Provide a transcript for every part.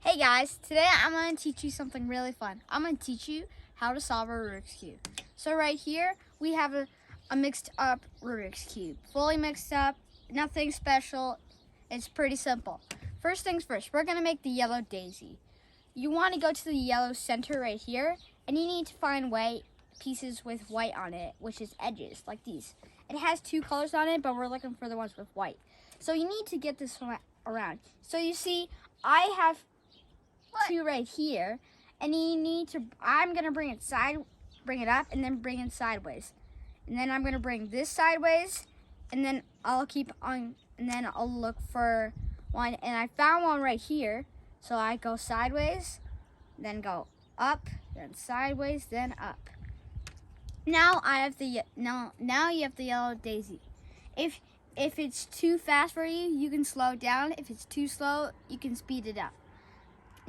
Hey guys, today I'm going to teach you something really fun. I'm going to teach you how to solve a Rubik's Cube. So right here, we have a mixed up Rubik's Cube. Fully mixed up, nothing special. It's pretty simple. First things first, we're going to make the yellow daisy. You want to go to the yellow center right here, and you need to find white pieces with white on it, which is edges, like these. It has two colors on it, but we're looking for the ones with white. So you need to get this one around. So you see, I have two right here, and you need to, I'm gonna bring it up, and then bring it sideways. And then I'm gonna bring this sideways, and then I'll keep on, and then I'll look for one, and I found one right here. So I go sideways, then go up, then sideways, then up. Now I have the, now you have the yellow daisy. If it's too fast for you, you can slow it down. If it's too slow, you can speed it up.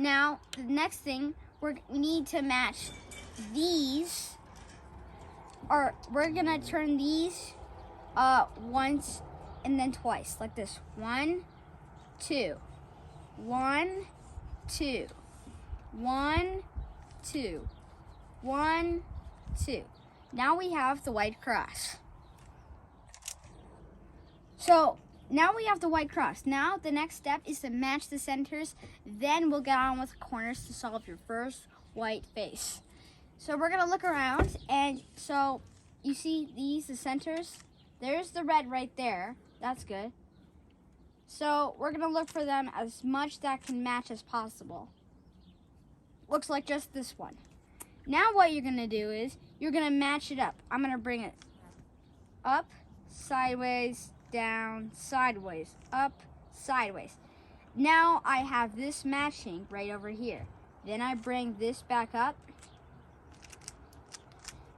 Now, the next thing, we need to match these, or we're gonna turn these once and then twice, like this. 1, 2, 1, 2, 1, 2, 1, 2. Now we have the white cross. So now we have the white cross. Now the next step is to match the centers. Then we'll get on with the corners to solve your first white face. So we're gonna look around, and so you see the centers. There's the red right there. That's good. So we're gonna look for them as much that can match as possible. Looks like just this one. Now what you're gonna do is you're gonna match it up. I'm gonna bring it up, sideways, down, sideways, up, sideways. Now I have this matching right over here. Then I bring this back up.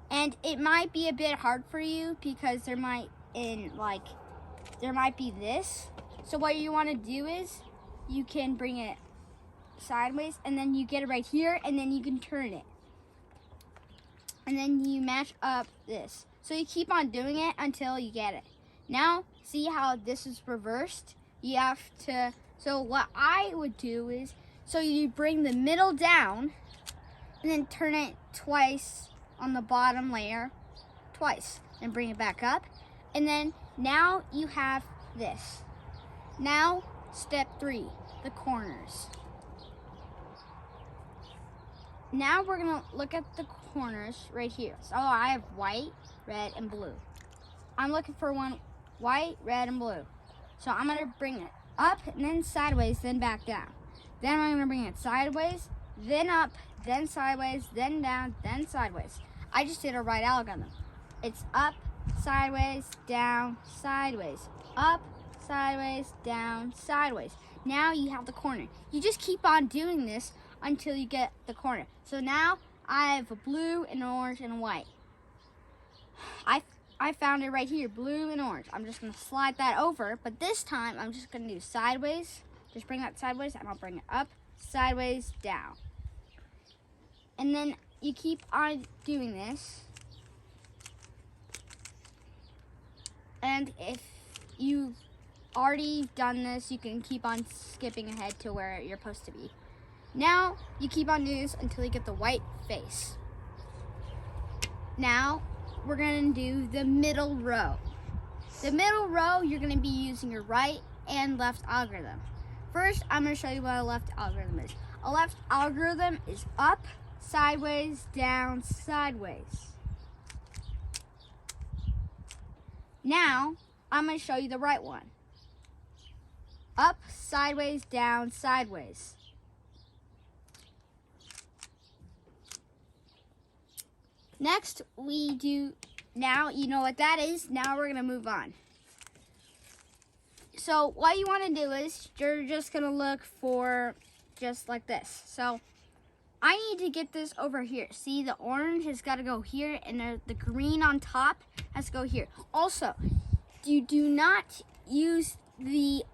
And it might be a bit hard for you because there might be this. So what you want to do is you can bring it sideways, and then you get it right here, and then you can turn it. And then you match up this. So you keep on doing it until you get it. Now, see how this is reversed? You have to, so what I would do is, so you bring the middle down, and then turn it twice on the bottom layer, twice, and bring it back up. And then, now you have this. Now, step 3, the corners. Now we're gonna look at the corners right here. So I have white, red, and blue. I'm looking for one white, red, and blue. So I'm gonna bring it up, and then sideways, then back down. Then I'm gonna bring it sideways, then up, then sideways, then down, then sideways. I just did a right algorithm. It's up, sideways, down, sideways, up, sideways, down, sideways. Now you have the corner. You just keep on doing this until you get the corner. So now I have a blue, an orange, and a white. I found it right here, blue and orange. I'm just gonna slide that over, but this time I'm just gonna do sideways. Just bring that sideways, and I'll bring it up, sideways, down. And then you keep on doing this. And if you've already done this, you can keep on skipping ahead to where you're supposed to be. Now, you keep on doing this until you get the white face. Now, we're gonna do the middle row. The middle row, you're gonna be using your right and left algorithm. First, I'm gonna show you what a left algorithm is. A left algorithm is up, sideways, down, sideways. Now, I'm gonna show you the right one. Up, sideways, down, sideways. Next, we do, now you know what that is. Now we're gonna move on. So what you wanna do is, you're just gonna look for just like this. So I need to get this over here. See, the orange has gotta go here, and the green on top has to go here. Also, you do not use the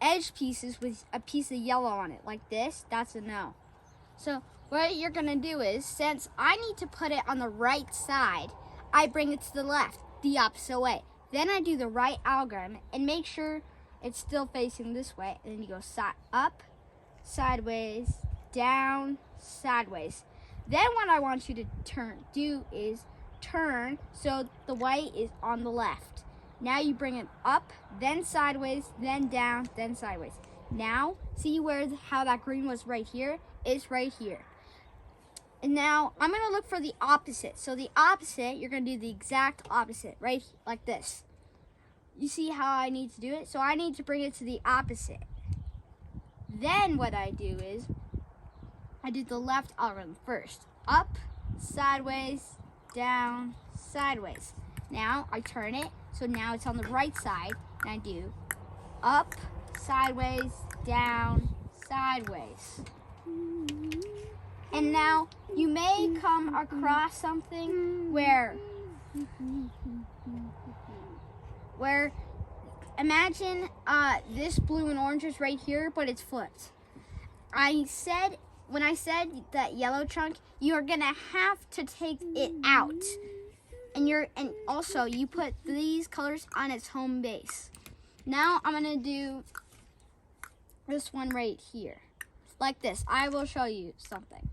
edge pieces with a piece of yellow on it, like this. That's a no. So what you're gonna do is, since I need to put it on the right side, I bring it to the left, the opposite way. Then I do the right algorithm and make sure it's still facing this way, and then you go up, sideways, down, sideways. Then what I want you to do is turn so the white is on the left. Now you bring it up, then sideways, then down, then sideways. Now, see how that green was right here? It's right here. And now I'm gonna look for the opposite. So the opposite, you're gonna do the exact opposite, right like this. You see how I need to do it? So I need to bring it to the opposite. Then what I do is, I do the left algorithm first. Up, sideways, down, sideways. Now I turn it, so now it's on the right side, and I do up, sideways, down, sideways. And now you may come across something where imagine this blue and orange is right here, but it's flipped. When I said that yellow chunk, you're gonna have to take it out. And also you put these colors on its home base. Now I'm gonna do this one right here. Like this. I will show you something.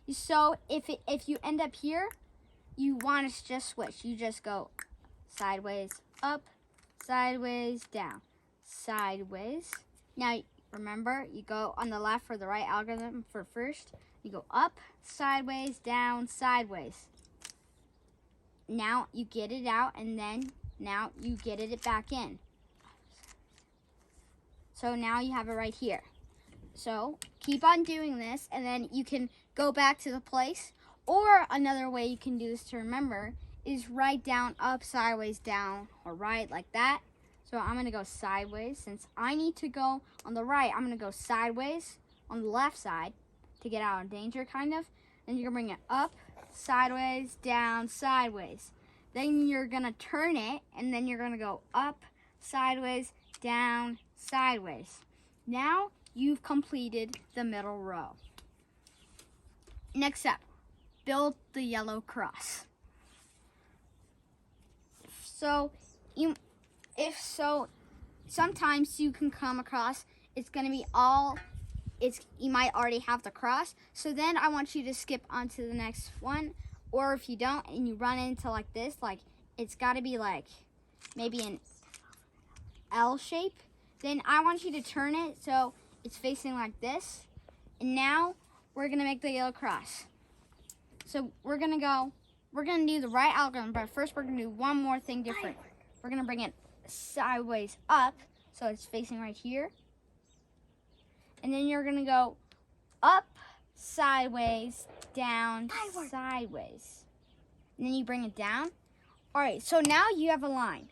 So if you end up here, you want to just switch. You just go sideways, up, sideways, down, sideways. Now remember, you go on the left for the right algorithm for first. You go up, sideways, down, sideways. Now you get it out, and then now you get it back in. So now you have it right here. So keep on doing this, and then you can go back to the place. Or another way you can do this to remember is write down up, sideways, down, or right like that. So I'm gonna go sideways. Since I need to go on the right, I'm gonna go sideways on the left side to get out of danger, kind of. Then you're gonna bring it up, sideways, down, sideways. Then you're gonna turn it, and then you're gonna go up, sideways, down, sideways. Now you've completed the middle row. Next up, build the yellow cross. Sometimes you can come across, it's gonna be you might already have the cross. So then I want you to skip on to the next one. Or if you don't and you run into like this, like it's gotta be like maybe an L shape, then I want you to turn it so it's facing like this. And now we're gonna make the yellow cross. So we're gonna do the right algorithm, but first we're gonna do one more thing different. We're gonna bring it sideways up, so it's facing right here. And then you're gonna go up, sideways, down, sideways. And then you bring it down. All right, so now you have a line.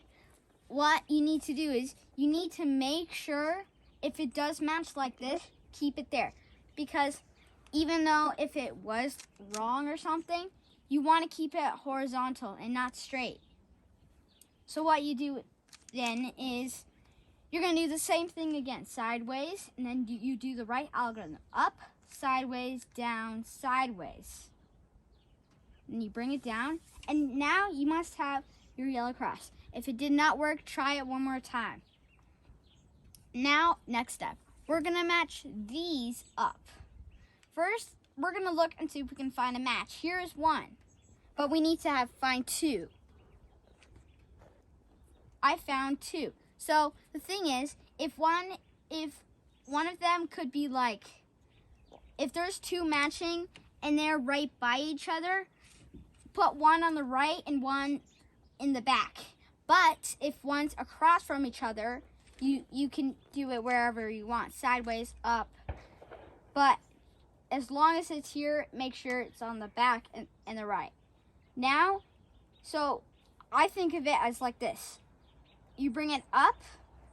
What you need to do is you need to make sure if it does match like this, keep it there. Because even though if it was wrong or something, you want to keep it horizontal and not straight. So what you do then is you're going to do the same thing again, sideways, and then you do the right algorithm. Up, sideways, down, sideways. And you bring it down, and now you must have your yellow cross. If it did not work, try it one more time. Now, next step, we're going to match these up. First, we're going to look and see if we can find a match. Here is one, but we need to find two. I found two. So the thing is, if one of them could be like, if there's two matching and they're right by each other, put one on the right and one in the back. But if one's across from each other, you can do it wherever you want, sideways, up. But as long as it's here, make sure it's on the back and the right. Now, so I think of it as like this. You bring it up.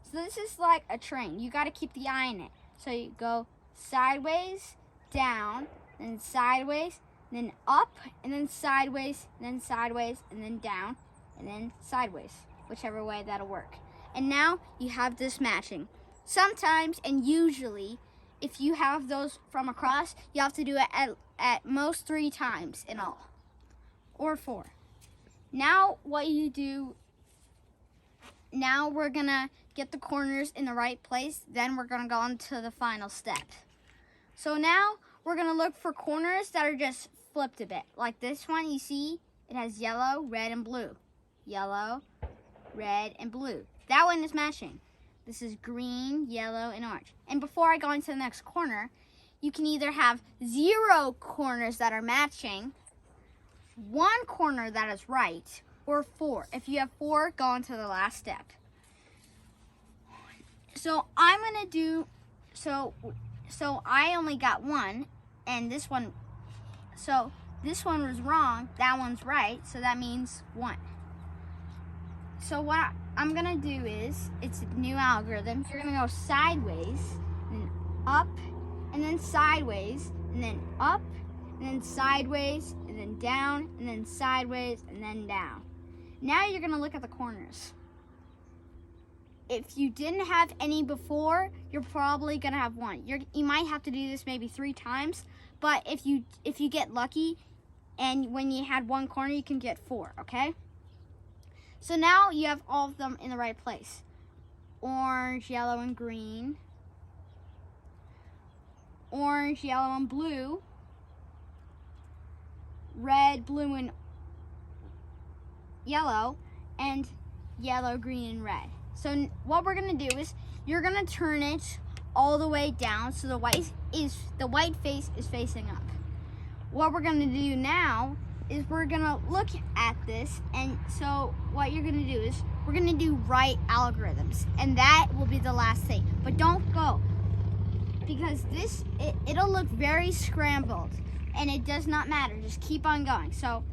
So this is like a train. You got to keep the eye in it. So you go sideways, down, then sideways, then up, and then sideways, and then down, and then sideways, whichever way that'll work. And now you have this matching. Sometimes, and usually, if you have those from across, you have to do it at most 3 times in all, or 4. Now what you do now we're gonna get the corners in the right place. Then we're gonna go on to the final step. So now we're gonna look for corners that are just flipped a bit. Like this one, you see, it has yellow, red, and blue. Yellow, red, and blue. That one is matching. This is green, yellow, and orange. And before I go into the next corner, you can either have 0 corners that are matching, 1 corner that is right, or 4. If you have 4, go on to the last step. So I'm gonna do, so I only got 1, and this one, so this one was wrong, that one's right, so that means 1. So what I'm gonna do is, it's a new algorithm. You're gonna go sideways, and then up, and then sideways, and then up, and then sideways, and then down, and then sideways, and then down. Now you're gonna look at the corners. If you didn't have any before, you're probably gonna have 1. You might have to do this maybe 3 times, but if you get lucky, and when you had 1 corner, you can get 4, okay? So now you have all of them in the right place. Orange, yellow, and green. Orange, yellow, and blue. Red, blue, and yellow. And yellow, green, and red. So what we're gonna do is, you're gonna turn it all the way down so the white face is facing up. What we're gonna do now is we're gonna look at this, and so what you're gonna do is we're gonna do right algorithms, and that will be the last thing. But don't go, because it'll look very scrambled, and it does not matter. Just keep on going. So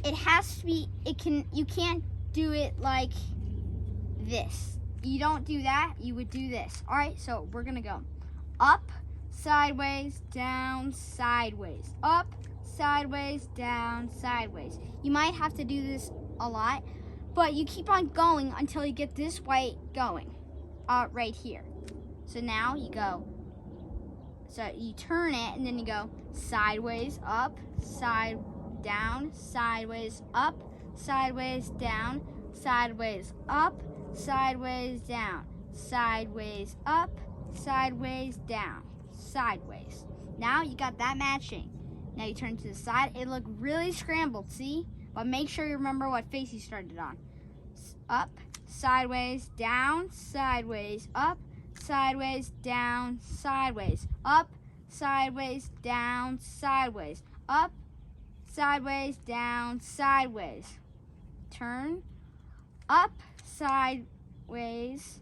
it has to be, you can't do it like this. You don't do that, you would do this. All right, so we're gonna go up, sideways, down, sideways, up, sideways, down, sideways. You might have to do this a lot, but you keep on going until you get this white going, right here. So now you go, so you turn it, and then you go sideways, up, side, down, sideways, up, sideways, down, sideways, up, sideways, down, sideways, up, sideways, down, sideways. Now you got that matching. Now you turn to the side. It looked really scrambled, see? But make sure you remember what face you started on. Up, sideways, down, sideways, up, sideways, down, sideways, up, sideways, down, sideways, up, sideways, down, sideways. Turn, up, sideways,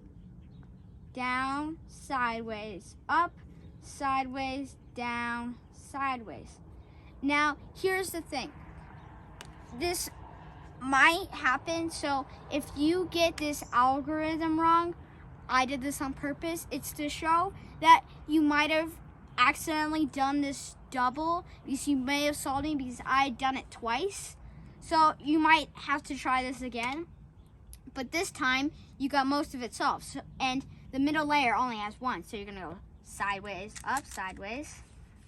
down, sideways, up, sideways, down, sideways. Now, here's the thing. This might happen, so if you get this algorithm wrong, I did this on purpose. It's to show that you might have accidentally done this double, because you may have solved it because I had done it twice. So you might have to try this again. But this time, you got most of it solved. So, and the middle layer only has 1, so you're gonna go sideways, up, sideways.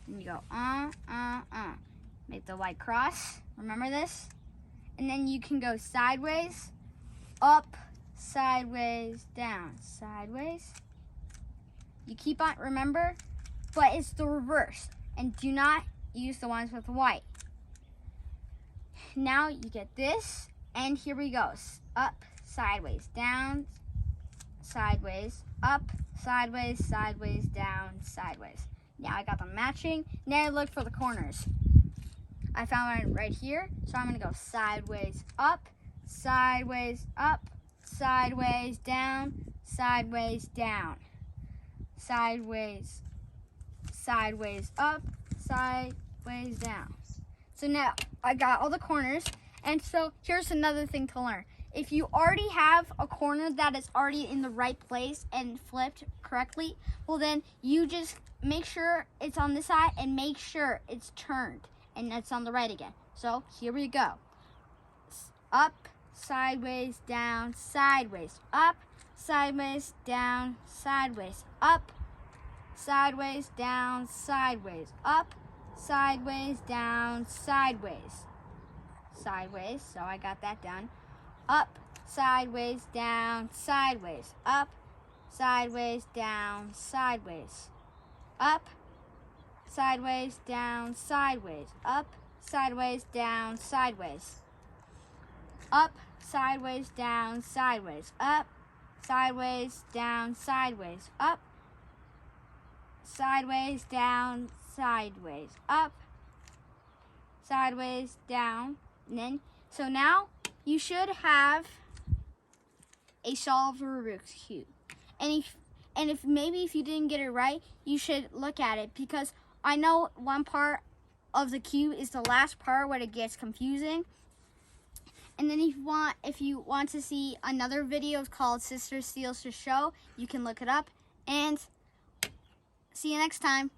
And you go, Make the white cross, remember this? And then you can go sideways, up, sideways, down, sideways. You keep on, remember? But it's the reverse. And do not use the ones with the white. Now you get this, and here we go. Up, sideways, down, sideways, up, sideways, sideways, down, sideways. Now I got them matching. Now I look for the corners. I found one right here, so I'm gonna go sideways, up, sideways, up, sideways, down, sideways, down, sideways, sideways, up, sideways, down. So now I got all the corners, and so here's another thing to learn. If you already have a corner that is already in the right place and flipped correctly, well then you just make sure it's on this side and make sure it's turned and it's on the right again. So here we go. Up, sideways, down, sideways, up, sideways, down, sideways, up, sideways, down, sideways, up, sideways, down, sideways, sideways. So I got that done. up, sideways, down, sideways, up, sideways, down, sideways, up, sideways, down, sideways, up, sideways, down, sideways, up, sideways, down, sideways, up, sideways, down, sideways, up, sideways, down, sideways, up, sideways, down, and then, so now you should have a solved Rubik's Cube. And if maybe if you didn't get it right, you should look at it, because I know one part of the cube is the last part where it gets confusing. And then if you want to see another video called Sister Steals the Show, you can look it up. And see you next time.